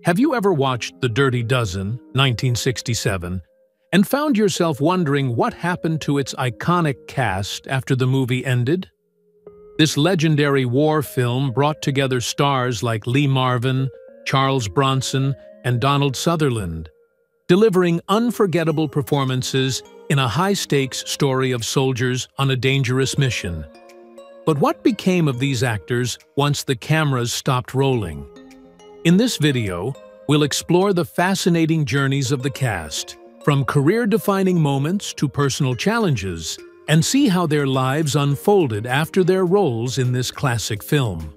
Have you ever watched The Dirty Dozen, 1967, and found yourself wondering what happened to its iconic cast after the movie ended? This legendary war film brought together stars like Lee Marvin, Charles Bronson, and Donald Sutherland, delivering unforgettable performances in a high-stakes story of soldiers on a dangerous mission. But what became of these actors once the cameras stopped rolling? In this video, we'll explore the fascinating journeys of the cast, from career-defining moments to personal challenges, and see how their lives unfolded after their roles in this classic film.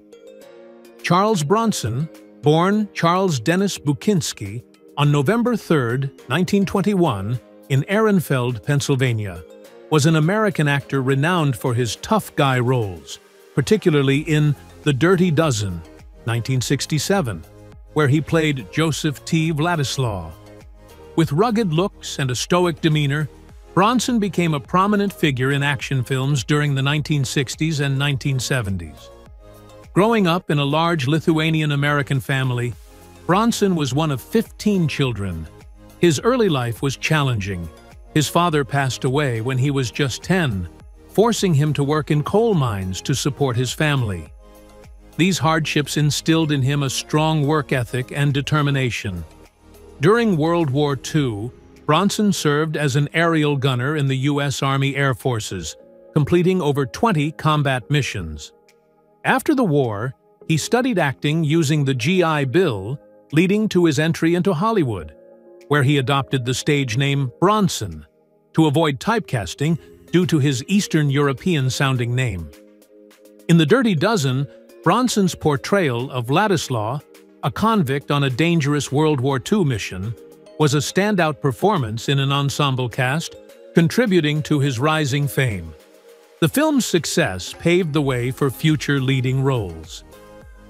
Charles Bronson, born Charles Dennis Buczynski on November 3, 1921, in Ehrenfeld, Pennsylvania, was an American actor renowned for his tough guy roles, particularly in The Dirty Dozen, 1967, where he played Joseph T. Vladislaw. With rugged looks and a stoic demeanor, Bronson became a prominent figure in action films during the 1960s and 1970s. Growing up in a large Lithuanian-American family, Bronson was one of 15 children. His early life was challenging. His father passed away when he was just 10, forcing him to work in coal mines to support his family. These hardships instilled in him a strong work ethic and determination. During World War II, Bronson served as an aerial gunner in the U.S. Army Air Forces, completing over 20 combat missions. After the war, he studied acting using the GI Bill, leading to his entry into Hollywood, where he adopted the stage name Bronson to avoid typecasting due to his Eastern European-sounding name. In The Dirty Dozen, Bronson's portrayal of Vladislaw, a convict on a dangerous World War II mission, was a standout performance in an ensemble cast, contributing to his rising fame. The film's success paved the way for future leading roles.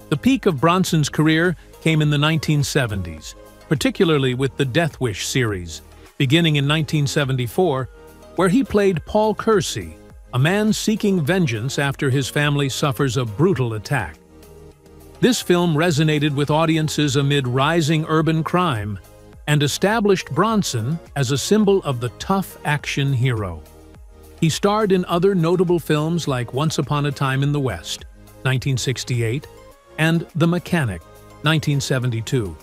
The peak of Bronson's career came in the 1970s, particularly with the Death Wish series, beginning in 1974, where he played Paul Kersey, a man seeking vengeance after his family suffers a brutal attack. This film resonated with audiences amid rising urban crime and established Bronson as a symbol of the tough action hero. He starred in other notable films like Once Upon a Time in the West, 1968, and The Mechanic, 1972.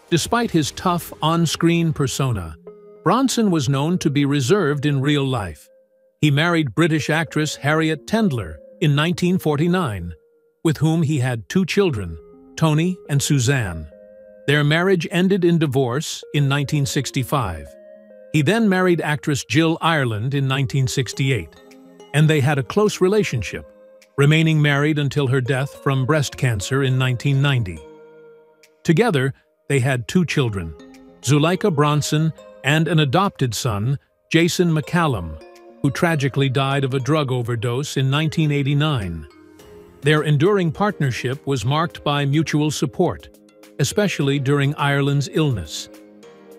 Despite his tough on-screen persona, Bronson was known to be reserved in real life. He married British actress Harriet Tendler in 1949, with whom he had 2 children, Tony and Suzanne. Their marriage ended in divorce in 1965. He then married actress Jill Ireland in 1968, and they had a close relationship, remaining married until her death from breast cancer in 1990. Together, they had 2 children, Zuleika Bronson and an adopted son, Jason McCallum, who tragically died of a drug overdose in 1989. Their enduring partnership was marked by mutual support, especially during Ireland's illness.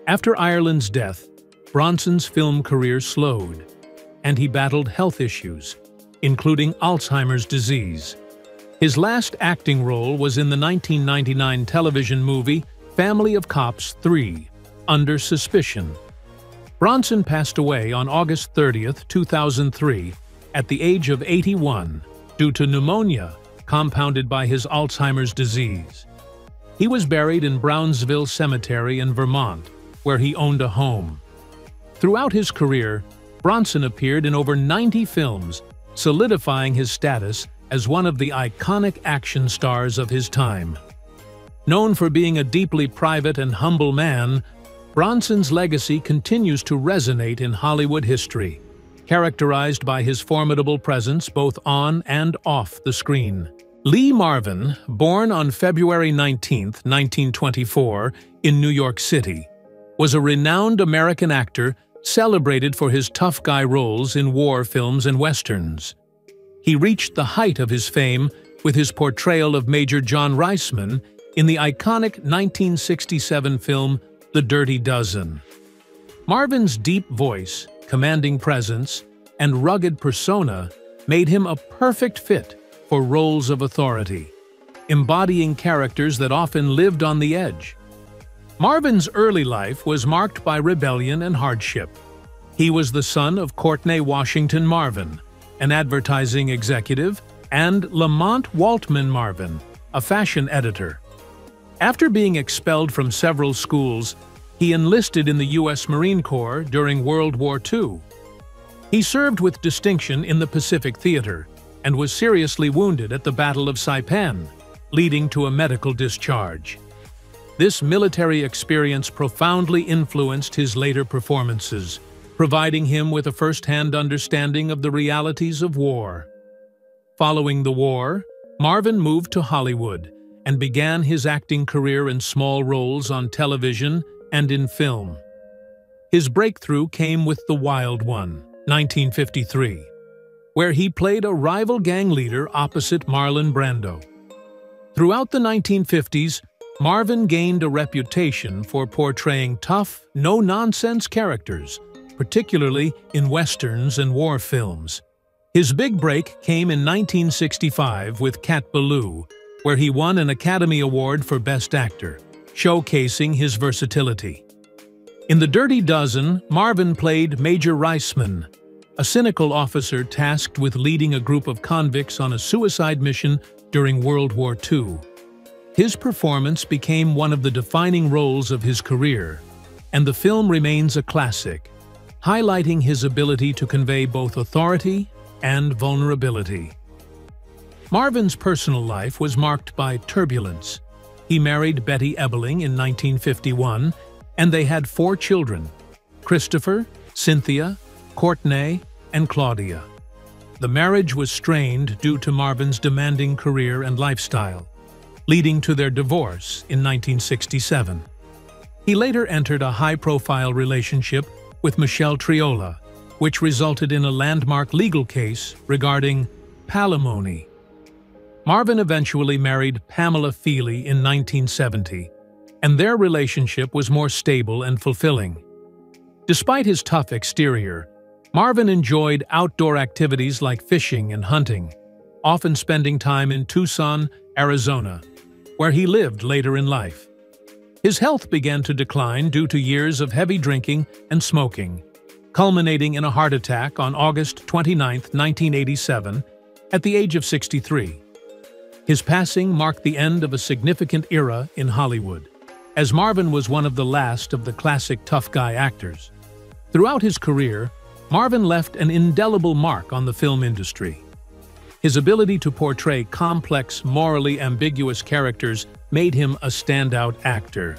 After Ireland's death, Bronson's film career slowed, and he battled health issues, including Alzheimer's disease. His last acting role was in the 1999 television movie Family of Cops 3, Under Suspicion. Bronson passed away on August 30, 2003, at the age of 81, due to pneumonia compounded by his Alzheimer's disease. He was buried in Brownsville Cemetery in Vermont, where he owned a home. Throughout his career, Bronson appeared in over 90 films, solidifying his status as one of the iconic action stars of his time. Known for being a deeply private and humble man, Bronson's legacy continues to resonate in Hollywood history, characterized by his formidable presence both on and off the screen. Lee Marvin, born on February 19, 1924, in New York City, was a renowned American actor celebrated for his tough guy roles in war films and westerns. He reached the height of his fame with his portrayal of Major John Reisman in the iconic 1967 film The Dirty Dozen. Marvin's deep voice, commanding presence, and rugged persona made him a perfect fit for roles of authority, embodying characters that often lived on the edge. Marvin's early life was marked by rebellion and hardship. He was the son of Courtney Washington Marvin, an advertising executive, and Lamont Waltman Marvin, a fashion editor. After being expelled from several schools, he enlisted in the U.S. Marine Corps during World War II. He served with distinction in the Pacific Theater and was seriously wounded at the Battle of Saipan, leading to a medical discharge. This military experience profoundly influenced his later performances, providing him with a first-hand understanding of the realities of war. Following the war, Marvin moved to Hollywood and began his acting career in small roles on television and in film. His breakthrough came with The Wild One, 1953, where he played a rival gang leader opposite Marlon Brando. Throughout the 1950s, Marvin gained a reputation for portraying tough, no-nonsense characters, particularly in westerns and war films. His big break came in 1965 with Cat Ballou, where he won an Academy Award for Best Actor, showcasing his versatility. In The Dirty Dozen, Marvin played Major Reisman, a cynical officer tasked with leading a group of convicts on a suicide mission during World War II. His performance became one of the defining roles of his career, and the film remains a classic, highlighting his ability to convey both authority and vulnerability. Marvin's personal life was marked by turbulence. He married Betty Ebeling in 1951, and they had 4 children: Christopher, Cynthia, Courtney, and Claudia. The marriage was strained due to Marvin's demanding career and lifestyle, leading to their divorce in 1967. He later entered a high-profile relationship with Michelle Triola, which resulted in a landmark legal case regarding palimony. Marvin eventually married Pamela Feely in 1970, and their relationship was more stable and fulfilling. Despite his tough exterior, Marvin enjoyed outdoor activities like fishing and hunting, often spending time in Tucson, Arizona, where he lived later in life. His health began to decline due to years of heavy drinking and smoking, culminating in a heart attack on August 29, 1987, at the age of 63. His passing marked the end of a significant era in Hollywood, as Marvin was one of the last of the classic tough guy actors. Throughout his career, Marvin left an indelible mark on the film industry. His ability to portray complex, morally ambiguous characters made him a standout actor.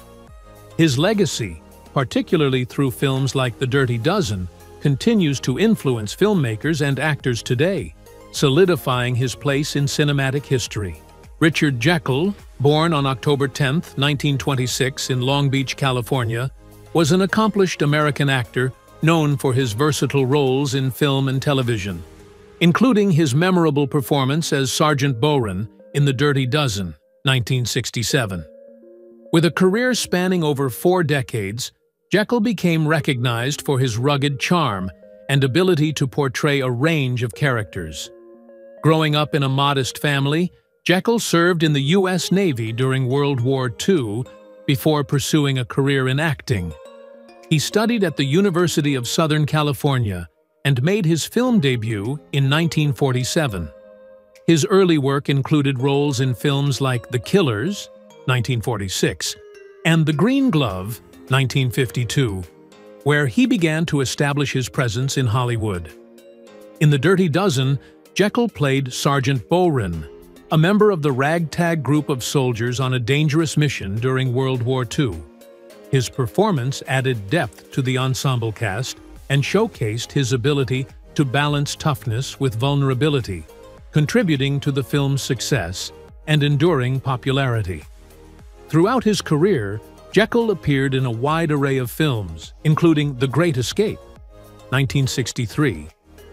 His legacy, particularly through films like The Dirty Dozen, continues to influence filmmakers and actors today, solidifying his place in cinematic history. Richard Jekyll, born on October 10, 1926 in Long Beach, California, was an accomplished American actor known for his versatile roles in film and television, including his memorable performance as Sergeant Boren in The Dirty Dozen, 1967. With a career spanning over 4 decades, Jekyll became recognized for his rugged charm and ability to portray a range of characters. Growing up in a modest family, Jekyll served in the U.S. Navy during World War II before pursuing a career in acting. He studied at the University of Southern California and made his film debut in 1947. His early work included roles in films like The Killers, 1946, and The Green Glove, 1952, where he began to establish his presence in Hollywood. In The Dirty Dozen, Jekyll played Sergeant Boren, a member of the ragtag group of soldiers on a dangerous mission during World War II. His performance added depth to the ensemble cast and showcased his ability to balance toughness with vulnerability, contributing to the film's success and enduring popularity. Throughout his career, Jekyll appeared in a wide array of films, including The Great Escape, 1963,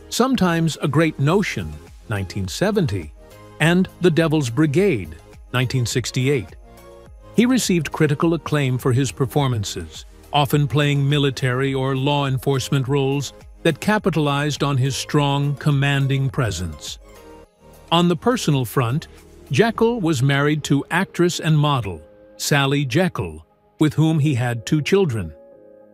Sometimes a Great Notion, 1970, and The Devil's Brigade, 1968. He received critical acclaim for his performances, often playing military or law enforcement roles that capitalized on his strong, commanding presence. On the personal front, Jekyll was married to actress and model Sally Jekyll, with whom he had 2 children.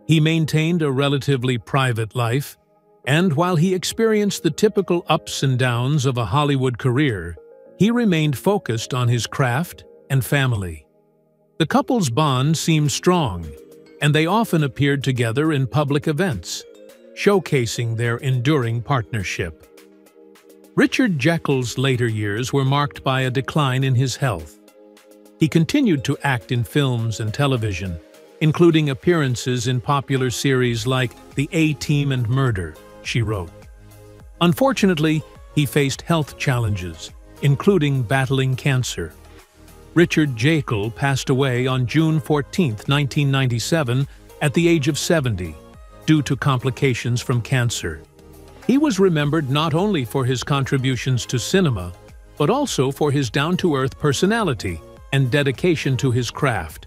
He maintained a relatively private life, and while he experienced the typical ups and downs of a Hollywood career, he remained focused on his craft and family. The couple's bond seemed strong, and they often appeared together in public events, showcasing their enduring partnership. Richard Jekyll's later years were marked by a decline in his health. He continued to act in films and television, including appearances in popular series like The A-Team and Murder, She Wrote. Unfortunately, he faced health challenges, including battling cancer. Richard Jekyll passed away on June 14, 1997, at the age of 70, due to complications from cancer. He was remembered not only for his contributions to cinema, but also for his down-to-earth personality and dedication to his craft.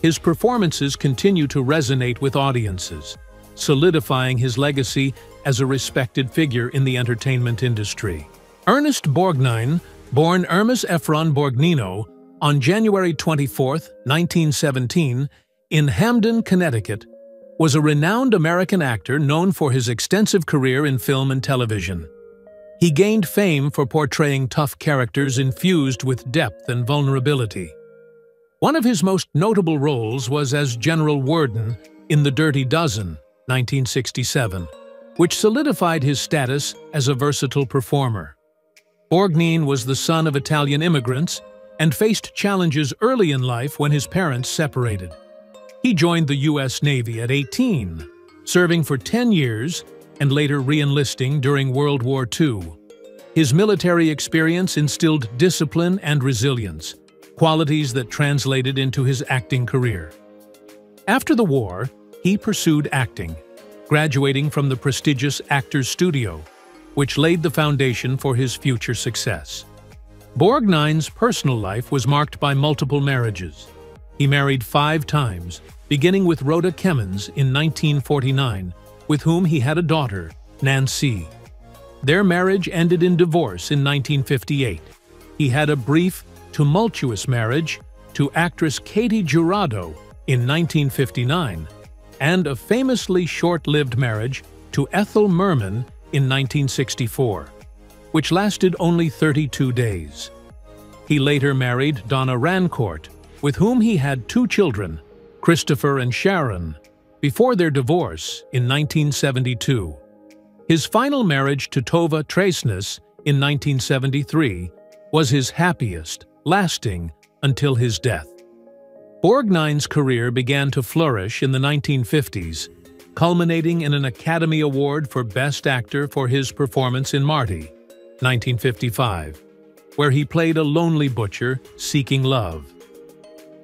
His performances continue to resonate with audiences, solidifying his legacy as a respected figure in the entertainment industry. Ernest Borgnine, born Ermes Ephron Borgnino, on January 24, 1917, in Hamden, Connecticut, was a renowned American actor known for his extensive career in film and television. He gained fame for portraying tough characters infused with depth and vulnerability. One of his most notable roles was as General Worden in The Dirty Dozen, 1967, which solidified his status as a versatile performer. Borgnine was the son of Italian immigrants and faced challenges early in life when his parents separated. He joined the U.S. Navy at 18, serving for 10 years and later re-enlisting during World War II. His military experience instilled discipline and resilience, qualities that translated into his acting career. After the war, he pursued acting, graduating from the prestigious Actors Studio, which laid the foundation for his future success. Borgnine's personal life was marked by multiple marriages. He married 5 times, beginning with Rhoda Kemmons in 1949, with whom he had a daughter, Nancy. Their marriage ended in divorce in 1958. He had a brief, tumultuous marriage to actress Katie Jurado in 1959, and a famously short-lived marriage to Ethel Merman in 1964, which lasted only 32 days. He later married Donna Rancourt, with whom he had 2 children, Christopher and Sharon, before their divorce in 1972. His final marriage to Tova Tracenus in 1973 was his happiest, lasting until his death. Borgnine's career began to flourish in the 1950s, culminating in an Academy Award for Best Actor for his performance in Marty, 1955, where he played a lonely butcher seeking love.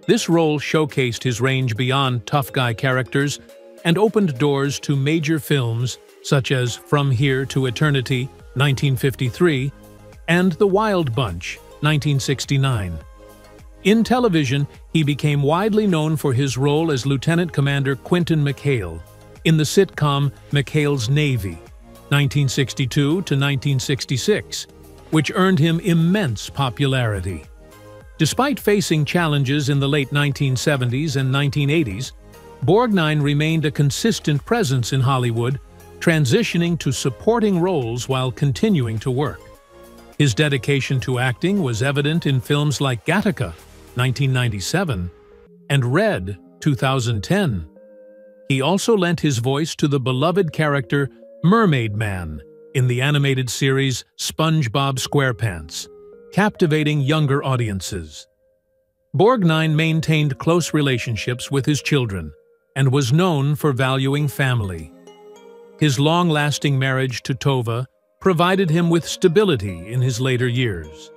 This role showcased his range beyond tough guy characters and opened doors to major films such as From Here to Eternity, 1953, and The Wild Bunch, 1969. In television, he became widely known for his role as Lieutenant Commander Quentin McHale in the sitcom McHale's Navy, 1962 to 1966, which earned him immense popularity. Despite facing challenges in the late 1970s and 1980s, Borgnine remained a consistent presence in Hollywood, transitioning to supporting roles while continuing to work. His dedication to acting was evident in films like Gattaca, 1997, and Red, 2010. He also lent his voice to the beloved character Mermaid Man in the animated series SpongeBob SquarePants, captivating younger audiences. Borgnine maintained close relationships with his children and was known for valuing family. His long-lasting marriage to Tova provided him with stability in his later years.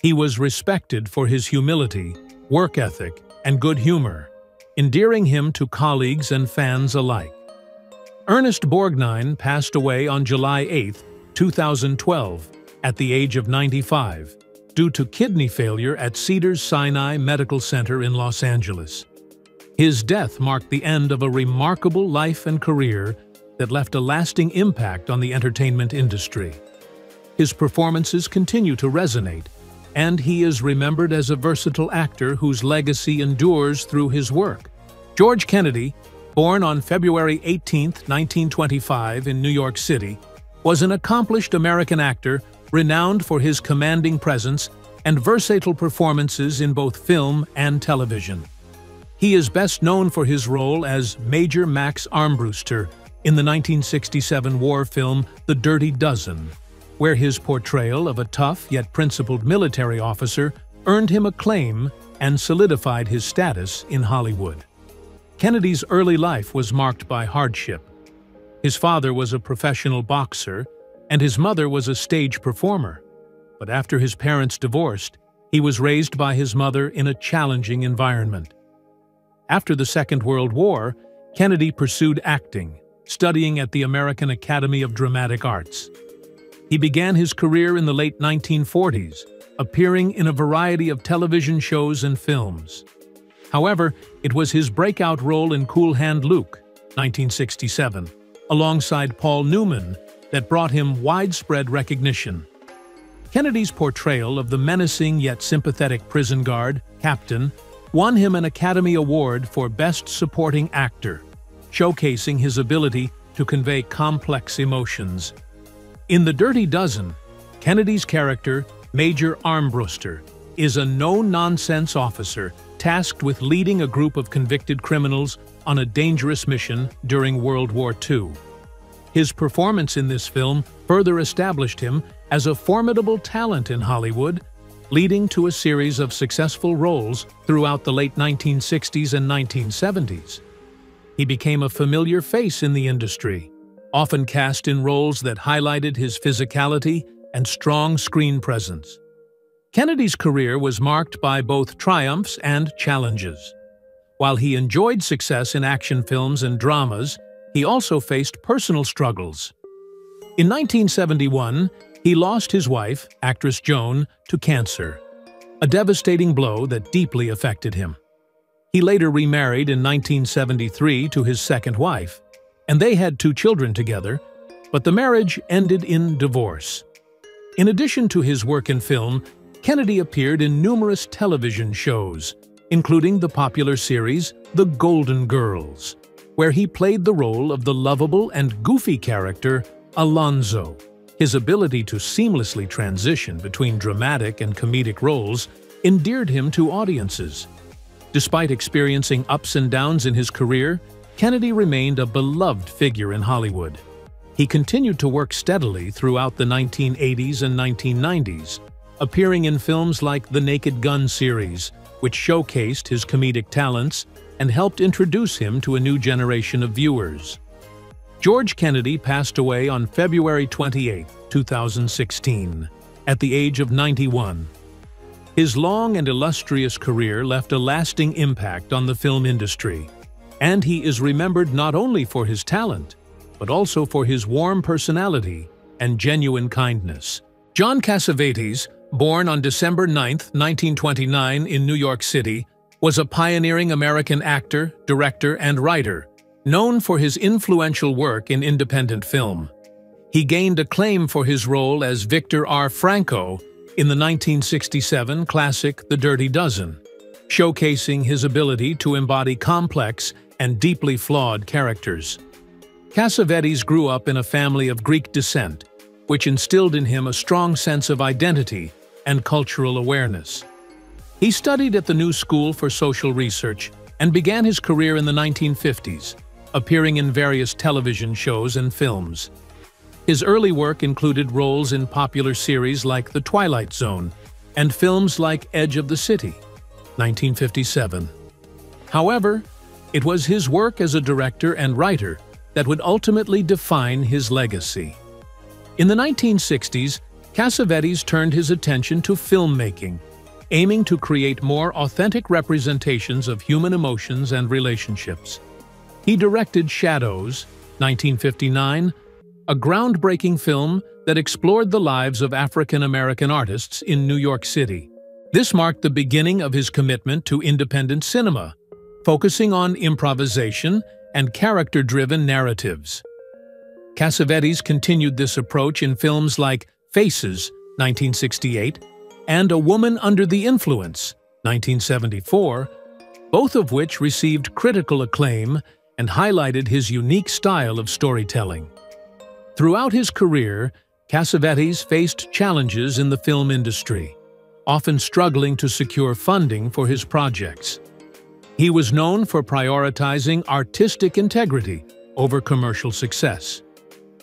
He was respected for his humility, work ethic, and good humor, endearing him to colleagues and fans alike. Ernest Borgnine passed away on July 8, 2012, at the age of 95, due to kidney failure at Cedars-Sinai Medical Center in Los Angeles. His death marked the end of a remarkable life and career that left a lasting impact on the entertainment industry. His performances continue to resonate, and he is remembered as a versatile actor whose legacy endures through his work. George Kennedy, born on February 18, 1925 in New York City, was an accomplished American actor renowned for his commanding presence and versatile performances in both film and television. He is best known for his role as Major Max Armbruster in the 1967 war film The Dirty Dozen, where his portrayal of a tough yet principled military officer earned him acclaim and solidified his status in Hollywood. Kennedy's early life was marked by hardship. His father was a professional boxer, and his mother was a stage performer. But after his parents divorced, he was raised by his mother in a challenging environment. After the Second World War, Kennedy pursued acting, studying at the American Academy of Dramatic Arts. He began his career in the late 1940s, appearing in a variety of television shows and films. However, it was his breakout role in Cool Hand Luke, 1967, alongside Paul Newman, that brought him widespread recognition. Kennedy's portrayal of the menacing yet sympathetic prison guard, Captain, won him an Academy Award for Best Supporting Actor, showcasing his ability to convey complex emotions. In The Dirty Dozen, Kennedy's character, Major Armbruster, is a no-nonsense officer tasked with leading a group of convicted criminals on a dangerous mission during World War II. His performance in this film further established him as a formidable talent in Hollywood, leading to a series of successful roles throughout the late 1960s and 1970s. He became a familiar face in the industry, often cast in roles that highlighted his physicality and strong screen presence. Kennedy's career was marked by both triumphs and challenges. While he enjoyed success in action films and dramas, he also faced personal struggles. In 1971, he lost his wife, actress Joan, to cancer, a devastating blow that deeply affected him. He later remarried in 1973 to his second wife, and they had 2 children together, but the marriage ended in divorce. In addition to his work in film, Kennedy appeared in numerous television shows, including the popular series The Golden Girls, where he played the role of the lovable and goofy character Alonzo. His ability to seamlessly transition between dramatic and comedic roles endeared him to audiences. Despite experiencing ups and downs in his career, Kennedy remained a beloved figure in Hollywood. He continued to work steadily throughout the 1980s and 1990s, appearing in films like the Naked Gun series, which showcased his comedic talents and helped introduce him to a new generation of viewers. George Kennedy passed away on February 28, 2016, at the age of 91. His long and illustrious career left a lasting impact on the film industry, and he is remembered not only for his talent, but also for his warm personality and genuine kindness. John Cassavetes, born on December 9, 1929 in New York City, was a pioneering American actor, director, and writer, known for his influential work in independent film. He gained acclaim for his role as Victor R. Franco in the 1967 classic The Dirty Dozen, showcasing his ability to embody complex and deeply flawed characters. Cassavetes grew up in a family of Greek descent, which instilled in him a strong sense of identity and cultural awareness. He studied at the New School for Social Research and began his career in the 1950s, appearing in various television shows and films. His early work included roles in popular series like The Twilight Zone and films like Edge of the City, 1957. However, it was his work as a director and writer that would ultimately define his legacy. In the 1960s, Cassavetes turned his attention to filmmaking, aiming to create more authentic representations of human emotions and relationships. He directed Shadows, 1959, a groundbreaking film that explored the lives of African-American artists in New York City. This marked the beginning of his commitment to independent cinema, focusing on improvisation and character-driven narratives. Cassavetes continued this approach in films like Faces, 1968, and A Woman Under the Influence, 1974, both of which received critical acclaim and highlighted his unique style of storytelling. Throughout his career, Cassavetes faced challenges in the film industry, often struggling to secure funding for his projects. He was known for prioritizing artistic integrity over commercial success,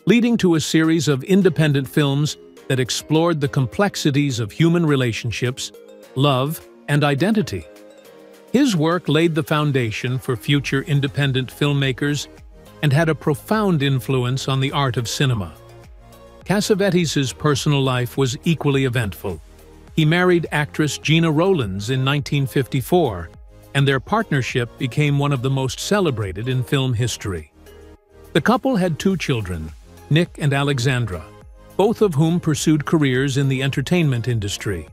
leading to a series of independent films that explored the complexities of human relationships, love, and identity. His work laid the foundation for future independent filmmakers and had a profound influence on the art of cinema. Cassavetes' personal life was equally eventful. He married actress Gena Rowlands in 1954, and their partnership became one of the most celebrated in film history. The couple had 2 children, Nick and Alexandra, both of whom pursued careers in the entertainment industry.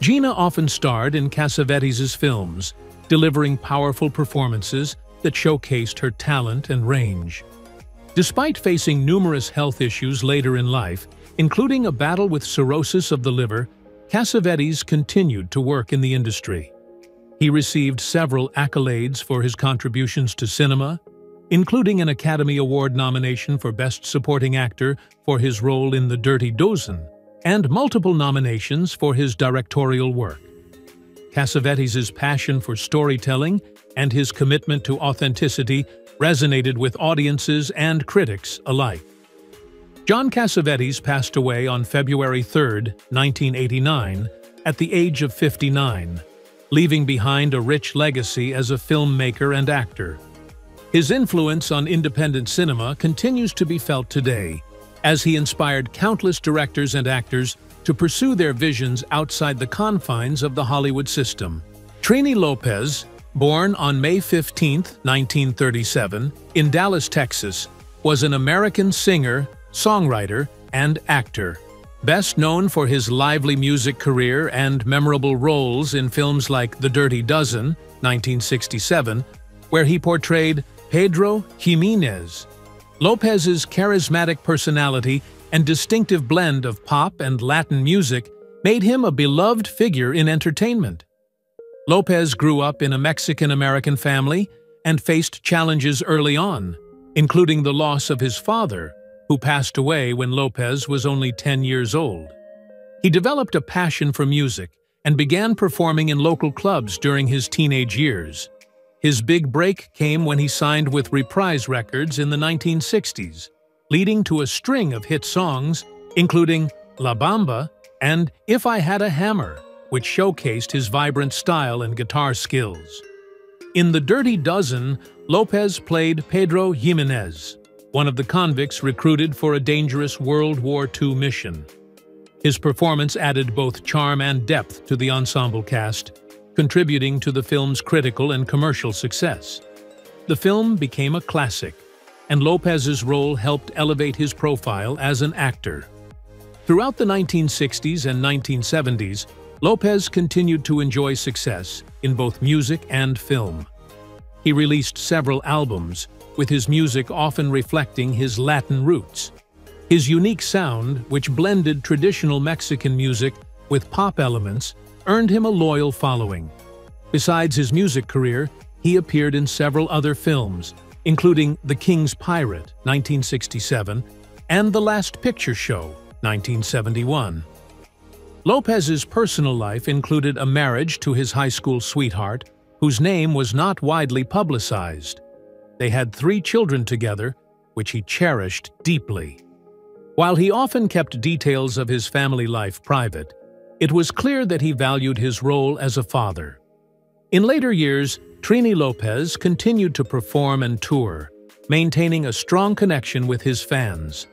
Gena often starred in Cassavetes' films, delivering powerful performances that showcased her talent and range. Despite facing numerous health issues later in life, including a battle with cirrhosis of the liver, Cassavetes continued to work in the industry. He received several accolades for his contributions to cinema, including an Academy Award nomination for Best Supporting Actor for his role in The Dirty Dozen, and multiple nominations for his directorial work. Cassavetes' passion for storytelling and his commitment to authenticity resonated with audiences and critics alike. John Cassavetes passed away on February 3, 1989, at the age of 59, leaving behind a rich legacy as a filmmaker and actor. His influence on independent cinema continues to be felt today, as he inspired countless directors and actors to pursue their visions outside the confines of the Hollywood system. Trini Lopez, born on May 15, 1937, in Dallas, Texas, was an American singer, songwriter, and actor. Best known for his lively music career and memorable roles in films like The Dirty Dozen, 1967, where he portrayed Pedro Jimenez. Lopez's charismatic personality and distinctive blend of pop and Latin music made him a beloved figure in entertainment. Lopez grew up in a Mexican-American family and faced challenges early on, including the loss of his father, who passed away when Lopez was only 10 years old. He developed a passion for music and began performing in local clubs during his teenage years. His big break came when he signed with Reprise Records in the 1960s, leading to a string of hit songs, including La Bamba and If I Had a Hammer, which showcased his vibrant style and guitar skills. In The Dirty Dozen, Lopez played Pedro Jimenez, one of the convicts recruited for a dangerous World War II mission. His performance added both charm and depth to the ensemble cast, contributing to the film's critical and commercial success. The film became a classic, and Lopez's role helped elevate his profile as an actor. Throughout the 1960s and 1970s, Lopez continued to enjoy success in both music and film. He released several albums, with his music often reflecting his Latin roots. His unique sound, which blended traditional Mexican music with pop elements, earned him a loyal following. Besides his music career, he appeared in several other films, including The King's Pirate, 1967, and The Last Picture Show, 1971. Lopez's personal life included a marriage to his high school sweetheart, whose name was not widely publicized. They had 3 children together, which he cherished deeply. While he often kept details of his family life private, it was clear that he valued his role as a father. In later years, Trini Lopez continued to perform and tour, maintaining a strong connection with his fans.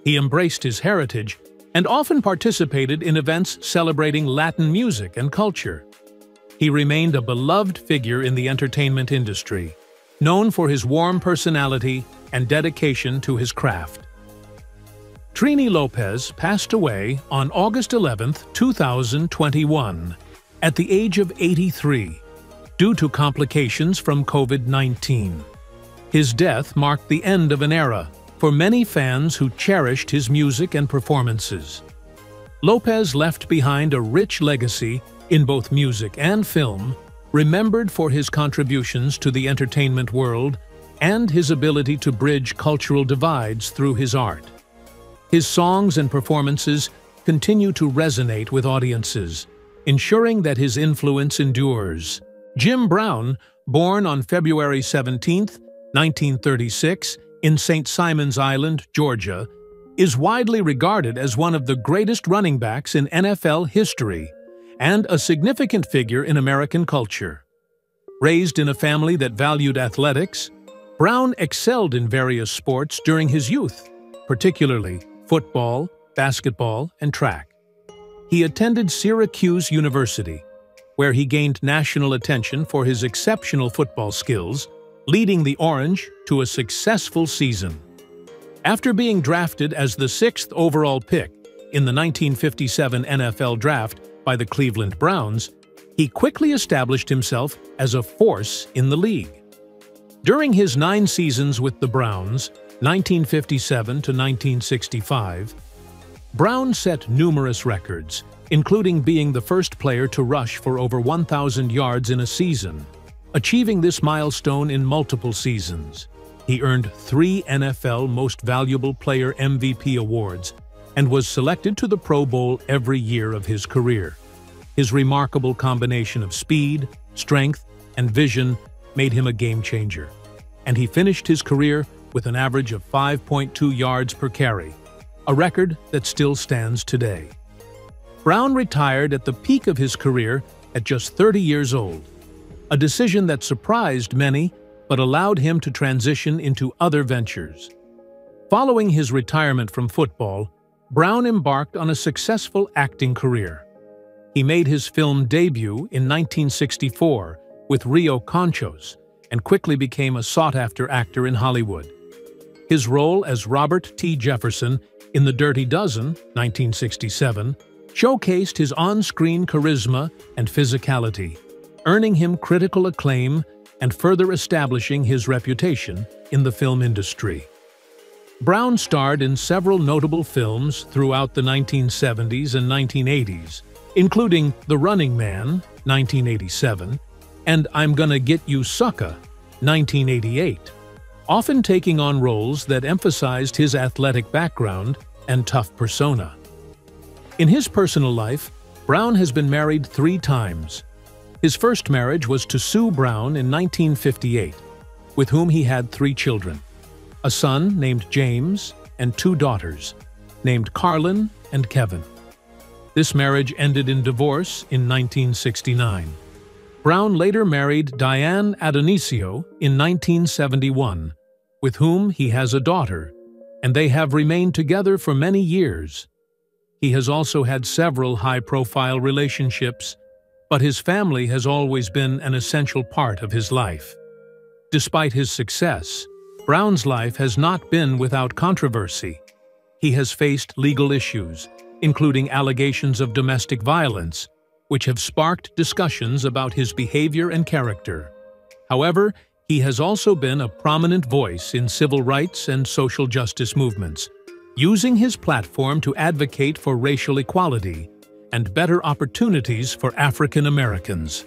He embraced his heritage and often participated in events celebrating Latin music and culture. He remained a beloved figure in the entertainment industry, known for his warm personality and dedication to his craft. Trini Lopez passed away on August 11, 2021, at the age of 83, due to complications from COVID-19. His death marked the end of an era for many fans who cherished his music and performances. Lopez left behind a rich legacy in both music and film, remembered for his contributions to the entertainment world and his ability to bridge cultural divides through his art. His songs and performances continue to resonate with audiences, ensuring that his influence endures. Jim Brown, born on February 17, 1936, in St. Simons Island, Georgia, is widely regarded as one of the greatest running backs in NFL history and a significant figure in American culture. Raised in a family that valued athletics, Brown excelled in various sports during his youth, particularly football, basketball, and track. He attended Syracuse University, where he gained national attention for his exceptional football skills, leading the Orange to a successful season. After being drafted as the 6th overall pick in the 1957 NFL Draft by the Cleveland Browns, he quickly established himself as a force in the league. During his 9 seasons with the Browns, 1957 to 1965, Brown set numerous records, including being the first player to rush for over 1,000 yards in a season. Achieving this milestone in multiple seasons, he earned 3 NFL Most Valuable Player MVP awards and was selected to the Pro Bowl every year of his career. His remarkable combination of speed, strength, and vision made him a game-changer, and he finished his career with an average of 5.2 yards per carry, a record that still stands today. Brown retired at the peak of his career at just 30 years old, a decision that surprised many but allowed him to transition into other ventures. Following his retirement from football, Brown embarked on a successful acting career. He made his film debut in 1964 with Rio Conchos and quickly became a sought-after actor in Hollywood. His role as Robert T. Jefferson in The Dirty Dozen, 1967, showcased his on-screen charisma and physicality, earning him critical acclaim and further establishing his reputation in the film industry. Brown starred in several notable films throughout the 1970s and 1980s, including The Running Man, 1987, and I'm Gonna Get You Sucker, 1988, often taking on roles that emphasized his athletic background and tough persona. In his personal life, Brown has been married 3 times. His first marriage was to Sue Brown in 1958, with whom he had 3 children, a son named James and 2 daughters, named Carlin and Kevin. This marriage ended in divorce in 1969. Brown later married Diane Adonisio in 1971, with whom he has a daughter, and they have remained together for many years. He has also had several high-profile relationships, but his family has always been an essential part of his life. Despite his success, Brown's life has not been without controversy. He has faced legal issues, including allegations of domestic violence, which have sparked discussions about his behavior and character. However, he has also been a prominent voice in civil rights and social justice movements, using his platform to advocate for racial equality and better opportunities for African Americans.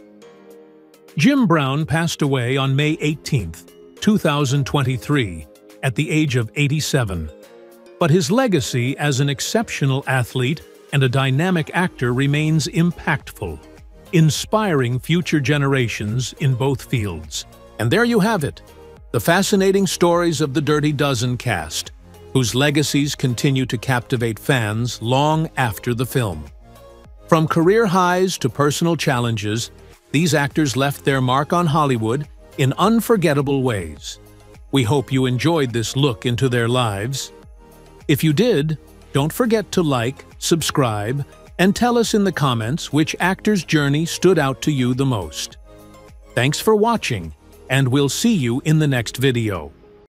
Jim Brown passed away on May 18, 2023, at the age of 87. But his legacy as an exceptional athlete and a dynamic actor remains impactful, inspiring future generations in both fields. And there you have it, the fascinating stories of the Dirty Dozen cast, whose legacies continue to captivate fans long after the film. From career highs to personal challenges, these actors left their mark on Hollywood in unforgettable ways. We hope you enjoyed this look into their lives. If you did, don't forget to like, subscribe, and tell us in the comments which actor's journey stood out to you the most. Thanks for watching, and we'll see you in the next video.